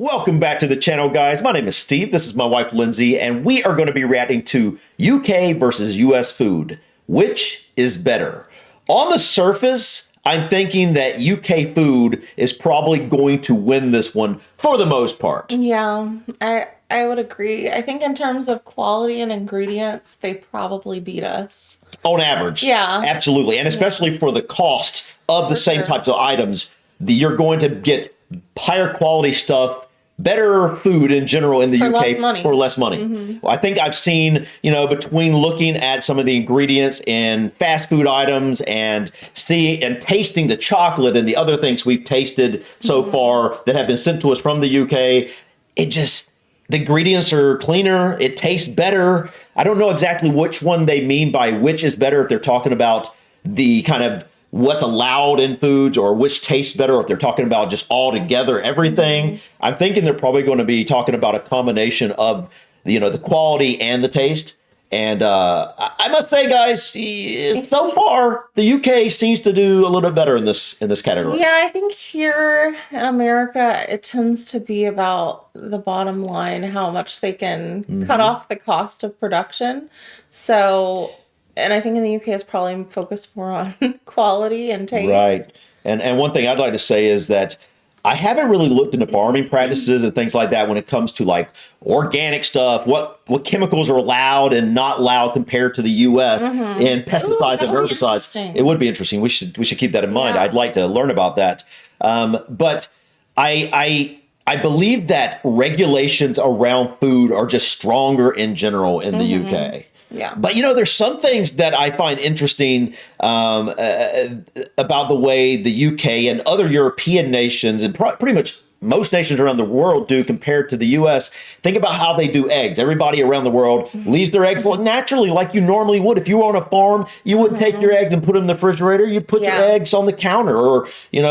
Welcome back to the channel, guys. My name is Steve. This is my wife, Lindsay, and we are going to be reacting to UK versus US food. Which is better? On the surface, I'm thinking that UK food is probably going to win this one for the most part. Yeah, I would agree. I think in terms of quality and ingredients, they probably beat us. On average. Yeah. Absolutely. And especially for the cost of the same types of items, you're going to get higher quality stuff, better food in general in the UK for less money. Mm-hmm. I think I've seen, between looking at some of the ingredients in fast food items and seeing and tasting the chocolate and the other things we've tasted so far that have been sent to us from the UK, the ingredients are cleaner. It tastes better. I don't know exactly which one they mean by which is better, if they're talking about the kind of what's allowed in foods or which tastes better, or if they're talking about just all together everything. I'm thinking they're probably going to be talking about a combination of the quality and the taste. And I must say, guys, so far the UK seems to do a little bit better in this category. Yeah, I think here in America it tends to be about the bottom line, how much they can cut off the cost of production. So, and I think in the UK it's probably focused more on quality and taste. Right. And one thing I'd like to say is that I haven't really looked into farming practices and things like that when it comes to like organic stuff, what chemicals are allowed and not allowed compared to the US and pesticides and herbicides. It would be interesting. We should keep that in mind. Yeah. I'd like to learn about that. But I believe that regulations around food are just stronger in general in the UK. Yeah. But, there's some things that I find interesting about the way the UK and other European nations and pretty much most nations around the world do compared to the US. Think about how they do eggs. Everybody around the world leaves their eggs naturally like you normally would. If you were on a farm, you wouldn't take your eggs and put them in the refrigerator. You'd put your eggs on the counter or,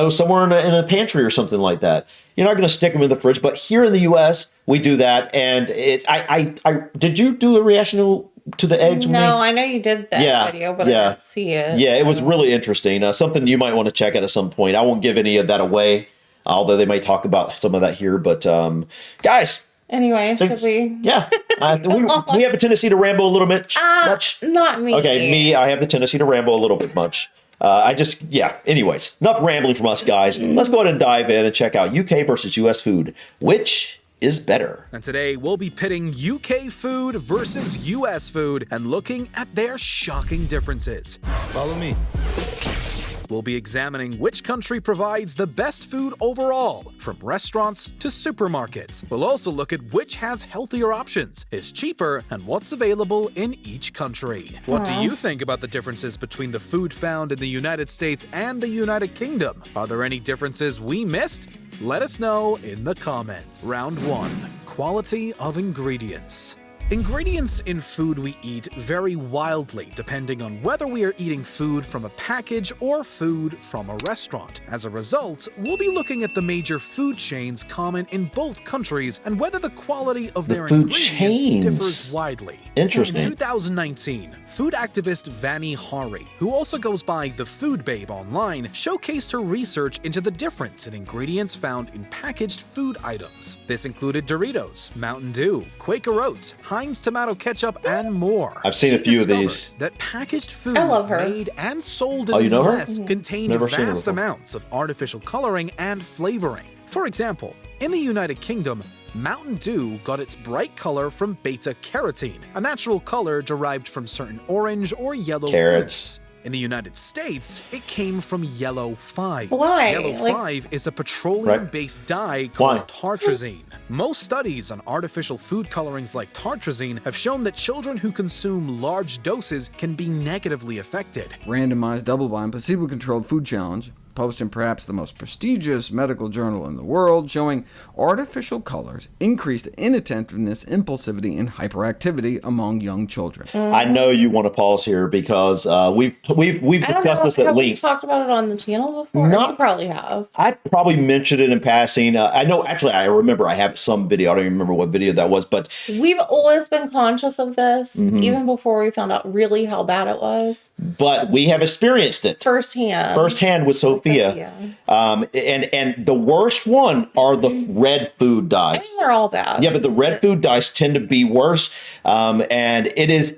somewhere in a pantry or something like that. You're not going to stick them in the fridge. But here in the US, we do that. And did you do a reaction to the eggs? No, I know you did that video, but I didn't see it. Yeah, it was really interesting. Something you might want to check out at some point. I won't give any of that away, although they may talk about some of that here. But guys. Anyway, should we? Yeah. We have a tendency to ramble a little bit much. Not me. Okay, I have the tendency to ramble a little bit much. Anyways, enough rambling from us, guys. Let's go ahead and dive in and check out UK versus US food. Which is better? And today we'll be pitting UK food versus US food and looking at their shocking differences. Follow me. We'll be examining which country provides the best food overall, from restaurants to supermarkets. We'll also look at which has healthier options, is cheaper, and what's available in each country. What do you think about the differences between the food found in the United States and the United Kingdom? Are there any differences we missed? Let us know in the comments. Round 1. Quality of ingredients. Ingredients in food we eat vary wildly depending on whether we are eating food from a package or food from a restaurant. As a result, we'll be looking at the major food chains common in both countries and whether the quality of their ingredients differs widely. Interesting. In 2019, food activist Vani Hari, who also goes by the Food Babe online, showcased her research into the difference in ingredients found in packaged food items. This included Doritos, Mountain Dew, Quaker Oats, Heinz tomato ketchup, and more. I've seen a few of these. That packaged food made and sold in the US contained vast amounts of artificial coloring and flavoring. For example, in the United Kingdom, Mountain Dew got its bright color from beta-carotene, a natural color derived from certain orange or yellow fruits. In the United States, it came from yellow 5. Why? Yellow 5 is a petroleum-based dye called tartrazine. Most studies on artificial food colorings like tartrazine have shown that children who consume large doses can be negatively affected. Randomized, double-blind, placebo-controlled food challenge, published in perhaps the most prestigious medical journal in the world, showing artificial colors increased inattentiveness, impulsivity, and hyperactivity among young children. I know you want to pause here because we've discussed this at length. We talked about it on the channel before? You probably have. I probably mentioned it in passing. I know, actually, I remember I have some video. I don't even remember what video that was, but we've always been conscious of this, even before we found out really how bad it was. But we have experienced it firsthand. Firsthand with Sophia. And the worst one are the red food dyes. I mean, they're all bad. Yeah, but the red food dyes tend to be worse. And it is,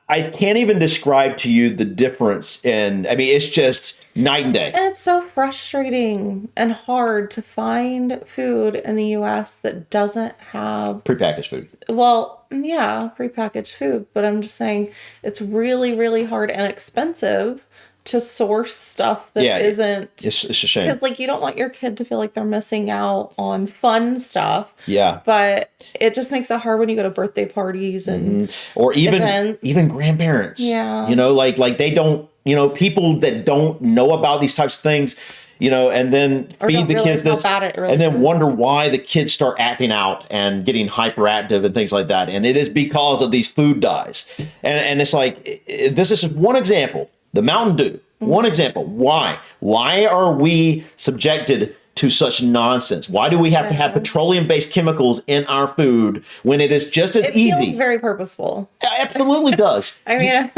I can't even describe to you the difference it's just night and day. And it's so frustrating and hard to find food in the US that doesn't have prepackaged food. Well, yeah, prepackaged food, but I'm just saying it's really, really hard and expensive to source stuff that isn't. It's a shame. Because, like, you don't want your kid to feel like they're missing out on fun stuff. Yeah. But it just makes it hard when you go to birthday parties and or even events. even grandparents. Yeah. You know, like they don't, people that don't know about these types of things, and then feed the kids this, and then wonder why the kids start acting out and getting hyperactive and things like that. And it is because of these food dyes. And it's like, this is one example. The Mountain Dew, one example. Why? Why are we subjected to such nonsense? Why do we have to have petroleum-based chemicals in our food when it is just as easy? It feels very purposeful. It absolutely does. I mean,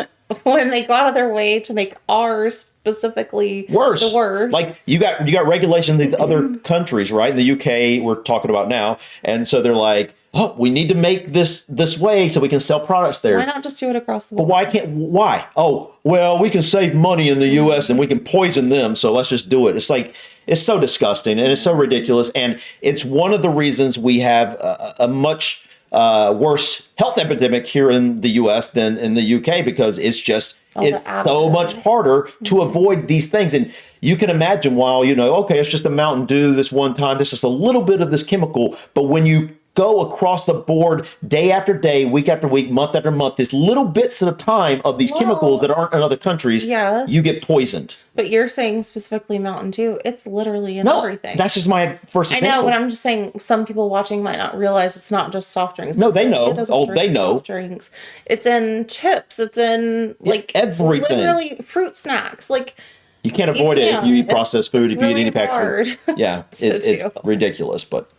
when they go out of their way to make ours specifically the worst. Like you got regulations in these other countries, right? In the UK, we're talking about now, and so they're like, oh, we need to make this way so we can sell products there. Why not just do it across the board? But why? Oh, well, we can save money in the US and we can poison them, so let's just do it. It's like, it's so disgusting and it's so ridiculous. And it's one of the reasons we have a much worse health epidemic here in the US than in the UK, because it's so much harder to avoid these things. And you can imagine, while, okay, it's just a Mountain Dew this one time, this is a little bit of this chemical, but when you go across the board day after day, week after week, month after month, these little bits at a time of these chemicals that aren't in other countries, you get poisoned. But you're saying specifically Mountain Dew. It's literally in everything. That's just my first example. I know, but I'm just saying some people watching might not realize it's not just soft drinks. No, they know. They know. Soft drinks. It's in chips. It's in everything. Literally fruit snacks. Like, you can't avoid it if you eat processed food, if you eat any packaged food. Yeah, it's ridiculous, but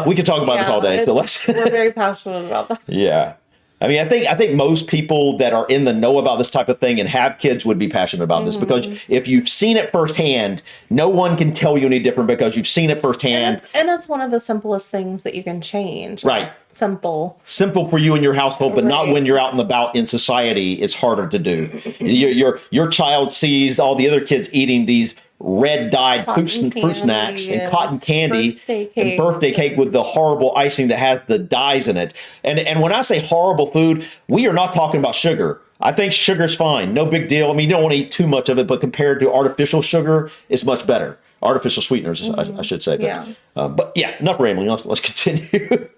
we could talk about this all day. So we're very passionate about that. Yeah. I mean, I think most people that are in the know about this type of thing and have kids would be passionate about this, because if you've seen it firsthand, no one can tell you any different because you've seen it firsthand. And it's one of the simplest things that you can change. Right. Simple for you and your household, but not when you're out and about in society. It's harder to do. Your child sees all the other kids eating these red dyed fruit snacks and cotton candy and birthday cake with the horrible icing that has the dyes in it. And when I say horrible food, we are not talking about sugar. I think sugar's fine, no big deal. I mean, you don't want to eat too much of it, but compared to artificial sugar, it's much better. Artificial sweeteners, I should say. But yeah, enough rambling. Let's continue.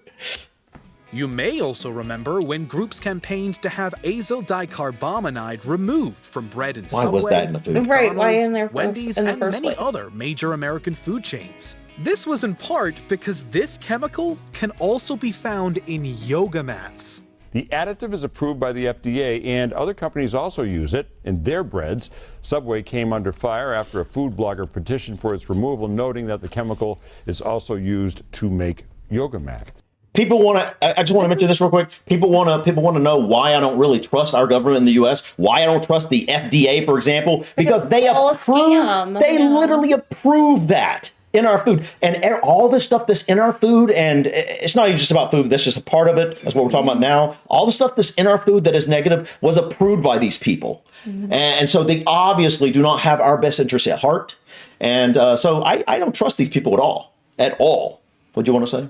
You may also remember when groups campaigned to have azo dicarbonamide removed from bread and Subway, was that in the food? Right, why in there? Wendy's, and many other major American food chains. This was in part because this chemical can also be found in yoga mats. The additive is approved by the FDA, and other companies also use it in their breads. Subway came under fire after a food blogger petitioned for its removal, noting that the chemical is also used to make yoga mats. People want to. I just want to mention this real quick. People want to know why I don't really trust our government in the U.S. Why I don't trust the FDA, for example, because they approve. They literally approve that in our food, and all this stuff that's in our food. And it's not even just about food. That's just a part of it. That's what we're talking about now. All the stuff that's in our food that is negative was approved by these people, and so they obviously do not have our best interests at heart. And so I don't trust these people at all. At all. What do you want to say?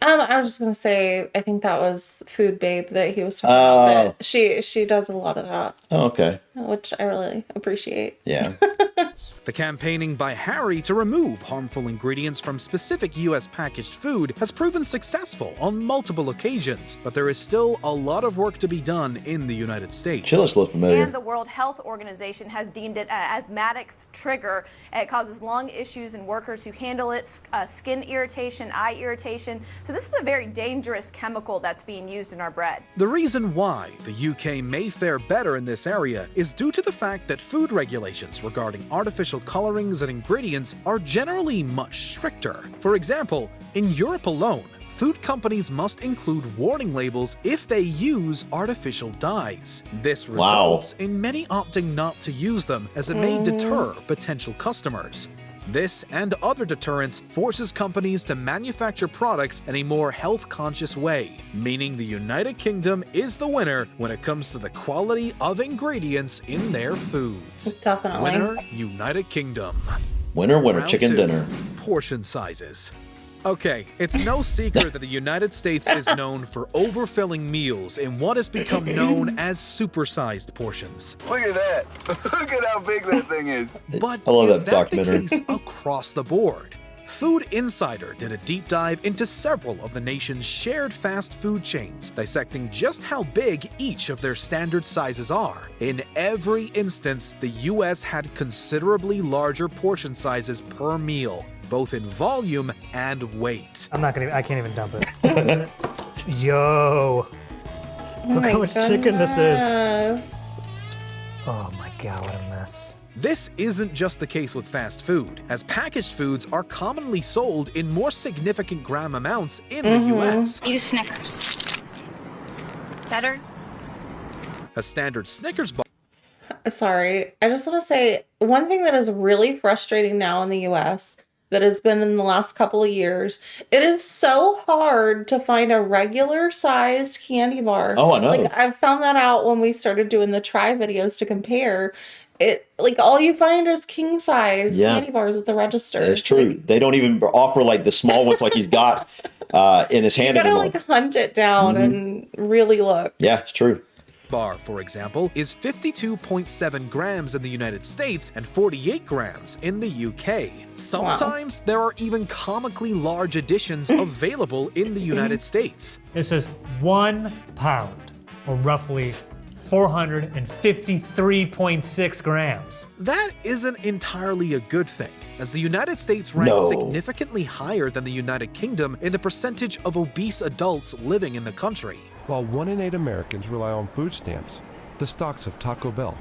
I was just gonna say, I think that was Food Babe that he was talking about. She does a lot of that. Oh, okay. Which I really appreciate. Yeah. The campaigning by Harry to remove harmful ingredients from specific U.S. packaged food has proven successful on multiple occasions, but there is still a lot of work to be done in the United States. Chili's look familiar. And the World Health Organization has deemed it an asthmatic trigger. It causes lung issues in workers who handle it, skin irritation, eye irritation. So this is a very dangerous chemical that's being used in our bread. The reason why the UK may fare better in this area is due to the fact that food regulations regarding artificial colorings and ingredients are generally much stricter. For example, in Europe alone, food companies must include warning labels if they use artificial dyes. This results in many opting not to use them, as it may deter potential customers. This and other deterrents forces companies to manufacture products in a more health-conscious way, meaning the United Kingdom is the winner when it comes to the quality of ingredients in their foods. Definitely. Winner, United Kingdom. Winner, winner, Round chicken 2, dinner. portion sizes. Okay, it's no secret that the United States is known for overfilling meals in what has become known as supersized portions. Look at that. Look at how big that thing is. But I love is that that the documentary. case across the board? Food Insider did a deep dive into several of the nation's shared fast food chains, dissecting just how big each of their standard sizes are. In every instance, the US had considerably larger portion sizes per meal, both in volume and weight. I can't even dump it. Yo. Look how much chicken this is. Oh my God, what a mess. This isn't just the case with fast food, as packaged foods are commonly sold in more significant gram amounts in the US. Use Snickers. Better? A standard Snickers bar Sorry, I just want to say one thing that is really frustrating now in the US that has been in the last couple of years. It is so hard to find a regular sized candy bar. Oh, I know. Like I found that out when we started doing the try videos to compare. It like all you find is king size candy bars at the register. It's true. Like, they don't even offer like the small ones like he's got in his hand you gotta anymore. like hunt it down and really look. Yeah, it's true. bar, for example, is 52.7 grams in the United States and 48 grams in the UK. Sometimes there are even comically large editions available in the United States. This is 1 pound, or roughly 453.6 grams. That isn't entirely a good thing, as the United States ranks No. significantly higher than the United Kingdom in the percentage of obese adults living in the country. While 1 in 8 Americans rely on food stamps, the stocks of Taco Bell,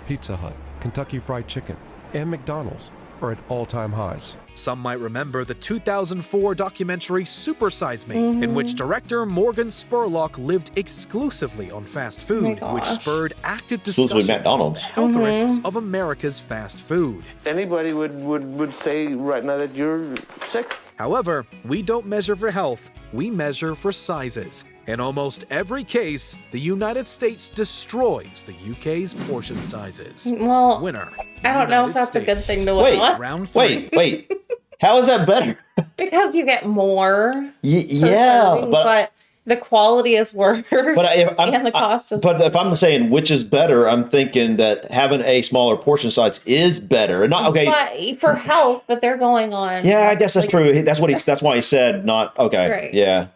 Pizza Hut, Kentucky Fried Chicken, and McDonald's are at all-time highs. Some might remember the 2004 documentary Super Size Me, in which director Morgan Spurlock lived exclusively on fast food, which gosh. spurred active Exclusively discussions on McDonald's. the health risks of America's fast food. Anybody would say right now that you're sick. However, we don't measure for health, we measure for sizes. In almost every case, the United States destroys the UK's portion sizes. Well, Winner. I don't know if United that's a good States. thing to Wait. win on. Round 3. Wait. How is that better? Because you get more. per Yeah, serving, but but the quality is worse. And the cost is But if I'm saying which is better, I'm thinking that having a smaller portion size is better. And not okay. But for health, but they're going on. Yeah, I guess that's true. That's what that's why he said not okay. Right. Yeah.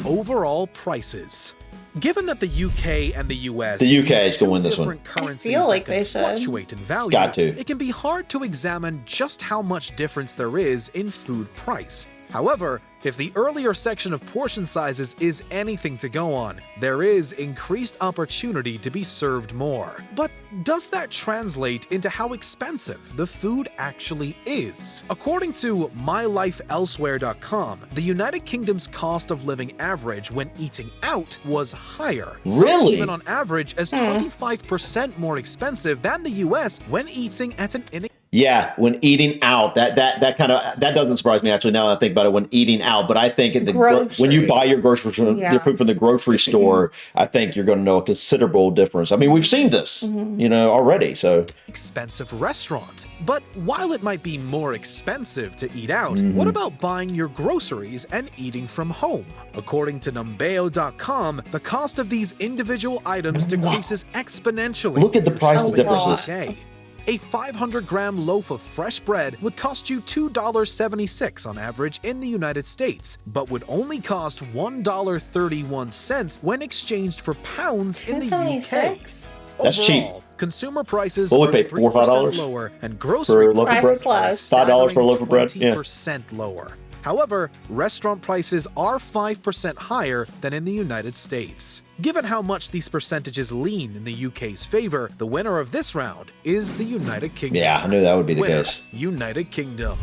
Overall prices. Given that the UK and the US The UK use is gonna two win this one. different currencies feel like that can they should. fluctuate in value, Got to. it can be hard to examine just how much difference there is in food price. However, if the earlier section of portion sizes is anything to go on, there is increased opportunity to be served more. But does that translate into how expensive the food actually is? According to MyLifeElsewhere.com, the United Kingdom's cost of living average when eating out was higher. Some Really? even on average as 25% more expensive than the US when eating at an Yeah, when eating out, that doesn't surprise me actually. Now that I think about it, when eating out, but I think when you buy your groceries, your food from the grocery store, I think you're going to know a considerable difference. I mean, we've seen this, already. So expensive restaurant. But while it might be more expensive to eat out, what about buying your groceries and eating from home? According to Numbeo.com, the cost of these individual items decreases exponentially. look at the price Oh, differences. Okay. A 500-gram loaf of fresh bread would cost you $2.76 on average in the United States, but would only cost $1.31 when exchanged for pounds in the UK. $2.76? That's cheap. Overall, consumer prices What would are we pay, $4 or 3% $5 lower, and for grocery a loaf of prices bread? are a $5 for a loaf of bread? Yeah. 20% lower. However, restaurant prices are 5% higher than in the United States. Given how much these percentages lean in the UK's favor, the winner of this round is the United Kingdom. Yeah, I knew that would be the Winner, case. United Kingdom.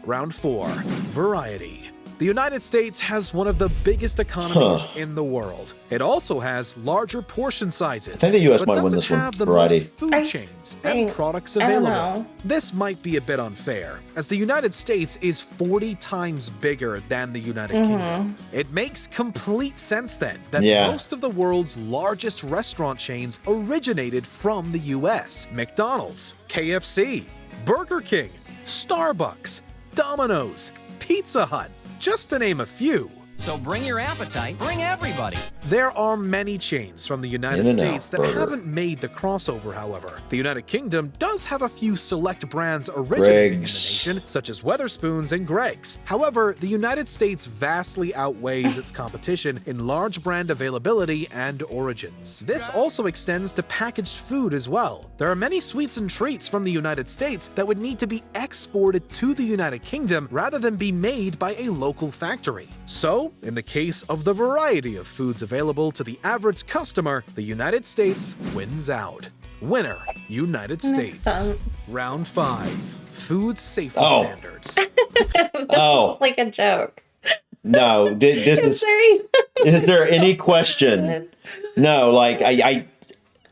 Round 4, variety. The United States has one of the biggest economies in the world. It also has larger portion sizes. I think the U.S. but might win doesn't this one. have the Variety. most food chains and products available. This might be a bit unfair, as the United States is 40 times bigger than the United Kingdom. It makes complete sense then that most of the world's largest restaurant chains originated from the U.S. McDonald's, KFC, Burger King, Starbucks, Domino's, Pizza Hut, just to name a few. So bring your appetite, bring everybody. There are many chains from the United States that haven't made the crossover, however. The United Kingdom does have a few select brands originating in the nation, such as Wetherspoons and Greggs. However, the United States vastly outweighs its competition in large brand availability and origins. This also extends to packaged food as well. There are many sweets and treats from the United States that would need to be exported to the United Kingdom rather than be made by a local factory. So, in the case of the variety of foods available to the average customer, the United States wins out. Winner, United States. Round 5, food safety standards. That's like a joke. No, this is there any question? No, like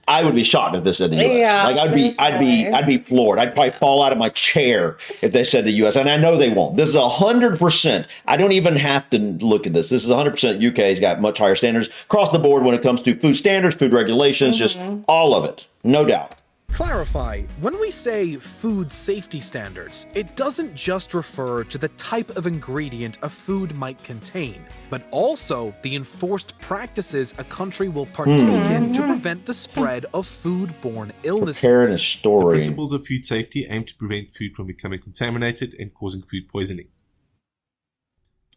I would be shocked if this said the U.S. Yeah, like I'd be floored. I'd probably fall out of my chair if they said the U.S. And I know they won't. This is 100%. I don't even have to look at this. This is 100%. UK's got much higher standards across the board when it comes to food standards, food regulations, just all of it, no doubt. Clarify, when we say food safety standards, it doesn't just refer to the type of ingredient a food might contain, but also the enforced practices a country will partake in to prevent the spread of foodborne illnesses. Preparing a story. The principles of food safety aim to prevent food from becoming contaminated and causing food poisoning.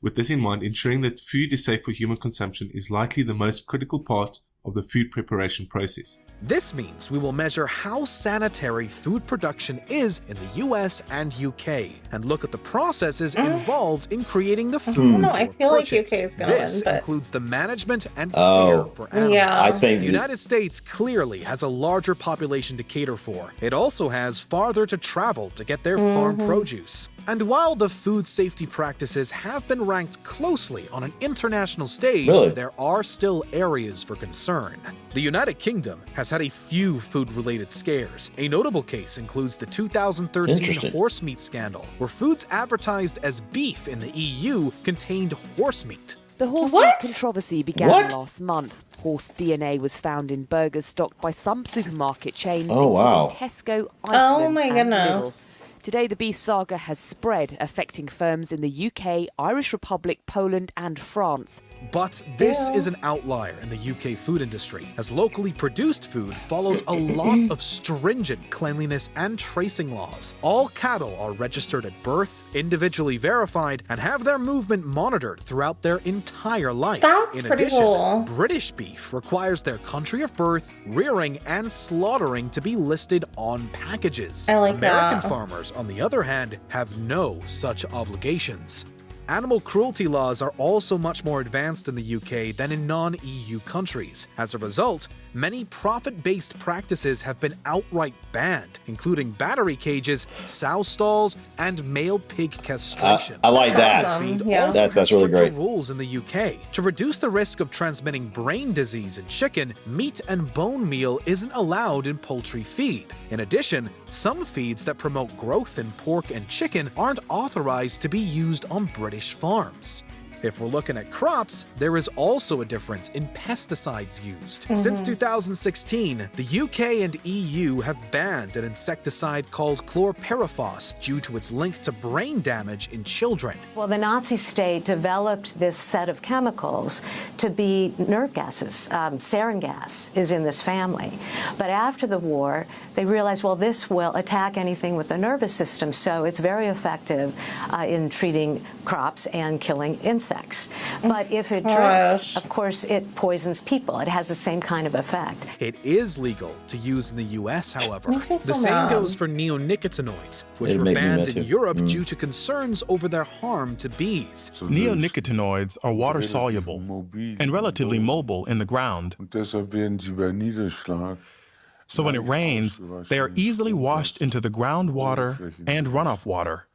With this in mind, ensuring that food is safe for human consumption is likely the most critical part of the food preparation process. This means we will measure how sanitary food production is in the US and UK and look at the processes involved in creating the food. I feel like UK is going to win. This but... includes the management and care for animals. Yeah. I think the United States clearly has a larger population to cater for. It also has farther to travel to get their farm produce. And while the food safety practices have been ranked closely on an international stage, there are still areas for concern. The United Kingdom has had a few food-related scares. A notable case includes the 2013 horse meat scandal, where foods advertised as beef in the EU contained horse meat. The horse meat controversy began last month. Horse DNA was found in burgers stocked by some supermarket chains, including Tesco, Iceland, and Lidl. Today, the beef saga has spread, affecting firms in the UK, Irish Republic, Poland, and France. But this is an outlier in the UK food industry, as locally produced food follows a lot of stringent cleanliness and tracing laws. All cattle are registered at birth, individually verified, and have their movement monitored throughout their entire life. That's in pretty addition, cool. British beef requires their country of birth, rearing, and slaughtering to be listed on packages. I like American that. farmers, on the other hand, have no such obligations. Animal cruelty laws are also much more advanced in the UK than in non-EU countries. As a result, many profit-based practices have been outright banned, including battery cages, sow stalls, and male pig castration. I like that. Feed Yeah. also That's has really stricter great. rules in the UK. To reduce the risk of transmitting brain disease in chicken, meat and bone meal isn't allowed in poultry feed. In addition, some feeds that promote growth in pork and chicken aren't authorized to be used on British farms. If we're looking at crops, there is also a difference in pesticides used. Since 2016, the UK and EU have banned an insecticide called chlorpyrifos due to its link to brain damage in children. Well, the Nazi state developed this set of chemicals to be nerve gases. Sarin gas is in this family. But after the war, they realized, well, this will attack anything with the nervous system, so it's very effective in treating crops and killing insects. But if it drips, of course, it poisons people. It has the same kind of effect. It is legal to use in the US, however. Makes me so The same mad. goes for neonicotinoids, which It'd were make me banned mad in too. Europe due to concerns over their harm to bees. Neonicotinoids are water-soluble and relatively mobile in the ground. So when it rains, they are easily washed into the groundwater and runoff water.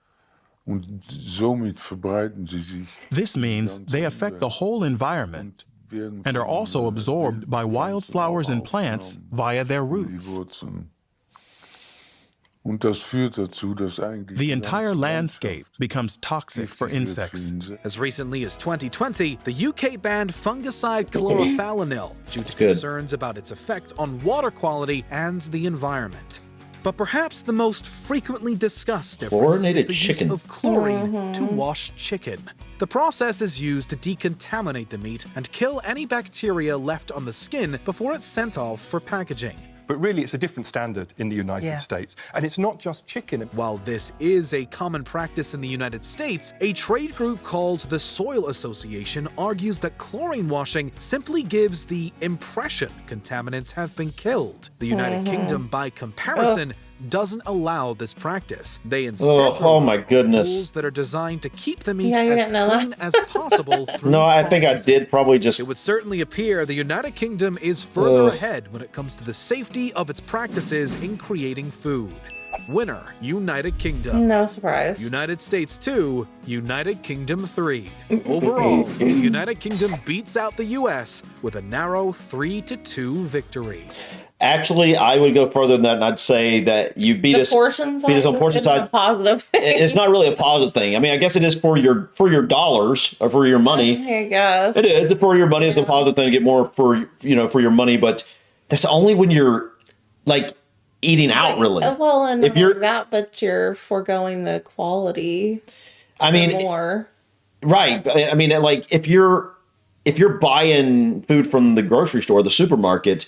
This means they affect the whole environment and are also absorbed by wildflowers and plants via their roots. The entire landscape becomes toxic for insects. As recently as 2020, the UK banned fungicide chlorophyllonyl due to concerns about its effect on water quality and the environment. But perhaps the most frequently discussed difference is the use of chlorine to wash chicken. The process is used to decontaminate the meat and kill any bacteria left on the skin before it's sent off for packaging. But really, it's a different standard in the United States. And it's not just chicken. While this is a common practice in the United States, a trade group called the Soil Association argues that chlorine washing simply gives the impression contaminants have been killed. The United Kingdom, by comparison, doesn't allow this practice. They instead rules that are designed to keep the meat as clean as possible. No, I think I did probably just... It would certainly appear the United Kingdom is further ahead when it comes to the safety of its practices in creating food. Winner, United Kingdom. No surprise. United States 2, United Kingdom 3. Overall, the United Kingdom beats out the US with a narrow 3-2 victory. Actually, I would go further than that, and I'd say that you beat us on portion size. A positive thing. It's not really a positive thing. I mean, I guess it is for your dollars or for your money. I guess it is for your money. It's a positive thing to get more for your money, but that's only when you're like eating out, really. Well, and if you're that, but you're foregoing the quality. I mean, more right? I mean, like if you're buying food from the grocery store, the supermarket,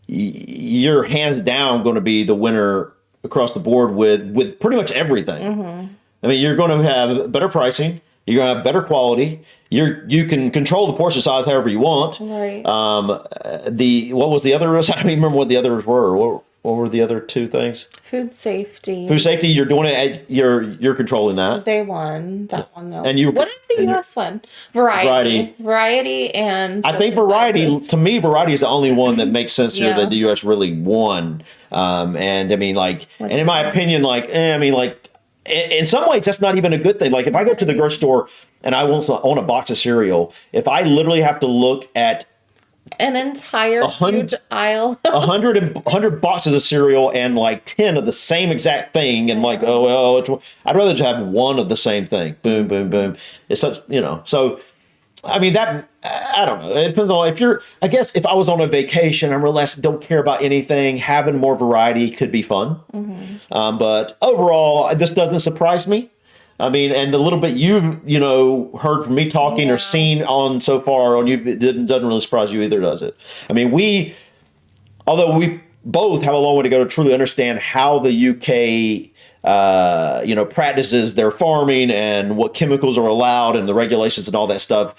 you're hands down going to be the winner across the board with pretty much everything. I mean, you're going to have better pricing. You're going to have better quality. You can control the portion size however you want. Right. What was the other? I don't even remember what the others were. What were the other two things? Food safety. Food safety. You're doing it. You're controlling that. They won that one though. And you. What did the U.S. won? Variety, and I think variety. To me, variety is the only one that makes sense here that the U.S. really won. And I mean, like, and in my opinion, I mean, like, in some ways, that's not even a good thing. Like, if I go to the grocery store and I want a box of cereal, if I literally have to look at an entire huge aisle, 100 boxes of cereal and like 10 of the same exact thing, and like, I'd rather just have one of the same thing. Boom, boom, boom. It's such, so I mean, that, I don't know. It depends on I guess if I was on a vacation and don't care about anything, having more variety could be fun. But overall, this doesn't surprise me. I mean, and the little bit you've, heard from me talking or seen on so far on you, it doesn't really surprise you either, does it? I mean, although we both have a long way to go to truly understand how the UK, practices their farming and what chemicals are allowed and the regulations and all that stuff,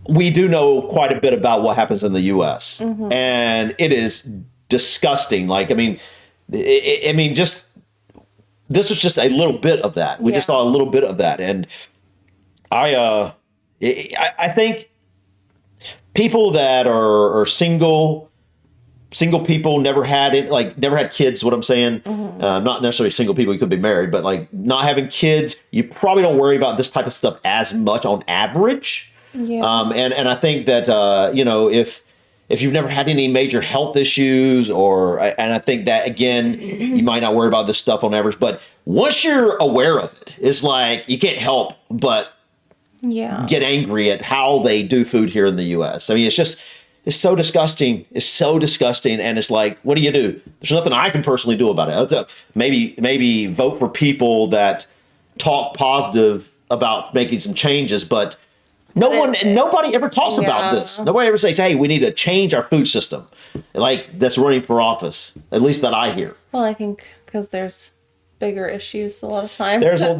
we do know quite a bit about what happens in the US. And it is disgusting. Like, I mean, this is just a little bit of that. We just saw a little bit of that. And I think people that are single people, never had kids, what I'm saying. Not necessarily single people, you could be married, but like not having kids, you probably don't worry about this type of stuff as much on average. And I think that, if you've never had any major health issues and I think that, again, you might not worry about this stuff on average, but once you're aware of it, it's like you can't help but get angry at how they do food here in the U.S. I mean, it's so disgusting. It's so disgusting. And it's like, what do you do? There's nothing I can personally do about it. Maybe vote for people that talk positive about making some changes, but nobody ever talks about this. Nobody ever says, hey, we need to change our food system. Like, that's running for office, at least that I hear. Well, I think because there's bigger issues a lot of times. There is no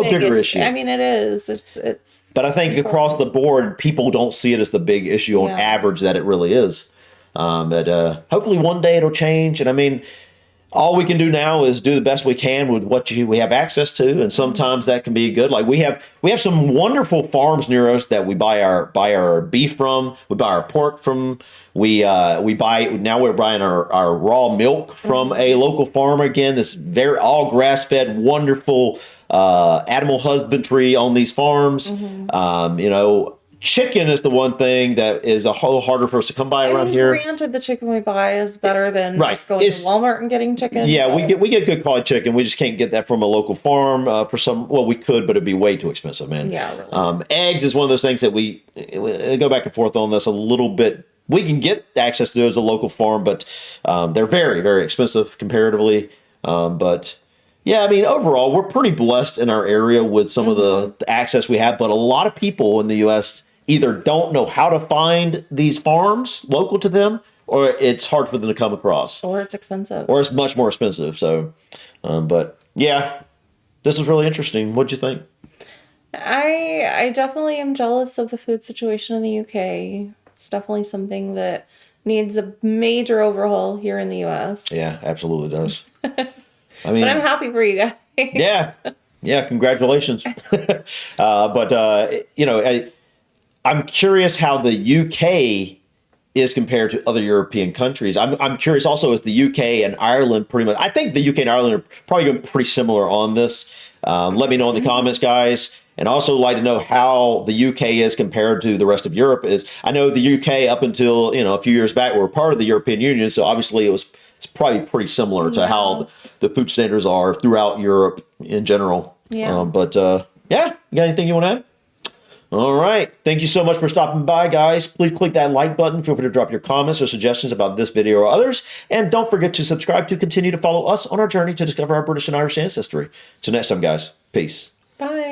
bigger issue. I mean, it is. It's. But I think across the board, people don't see it as the big issue on average that it really is. But hopefully one day it'll change. And I mean, all we can do now is do the best we can with what we have access to, and sometimes that can be good. Like we have some wonderful farms near us that we buy our beef from, we buy our pork from. We're buying our raw milk from a local farmer. Again, this very all grass fed, wonderful animal husbandry on these farms. Chicken is the one thing that is a whole harder for us to come by around here. Granted, the chicken we buy is better than just going to Walmart and getting chicken. Yeah, we get good quality chicken. We just can't get that from a local farm we could, but it'd be way too expensive, man. Yeah, really. Eggs is one of those things that we go back and forth on this a little bit. We can get access to those at a local farm, but they're very, very expensive comparatively. But yeah, I mean, overall, we're pretty blessed in our area with some of the access we have, but a lot of people in the U.S. either don't know how to find these farms local to them, or it's hard for them to come across. Or it's expensive. Or it's much more expensive. So, but yeah, this was really interesting. What'd you think? I definitely am jealous of the food situation in the UK. It's definitely something that needs a major overhaul here in the U.S. Yeah, absolutely does. I mean, but I'm happy for you guys. Yeah, congratulations. I'm curious how the UK is compared to other European countries. I'm curious also is the UK and Ireland pretty much. I think the UK and Ireland are probably going to be pretty similar on this. Let me know in the comments, guys. And also like to know how the UK is compared to the rest of Europe. I know the UK up until a few years back were part of the European Union, so obviously it's probably pretty similar to how the food standards are throughout Europe in general. Yeah. You got anything you want to add? All right. Thank you so much for stopping by, guys. Please click that like button. Feel free to drop your comments or suggestions about this video or others. And don't forget to subscribe to continue to follow us on our journey to discover our British and Irish ancestry. Till next time, guys. Peace. Bye.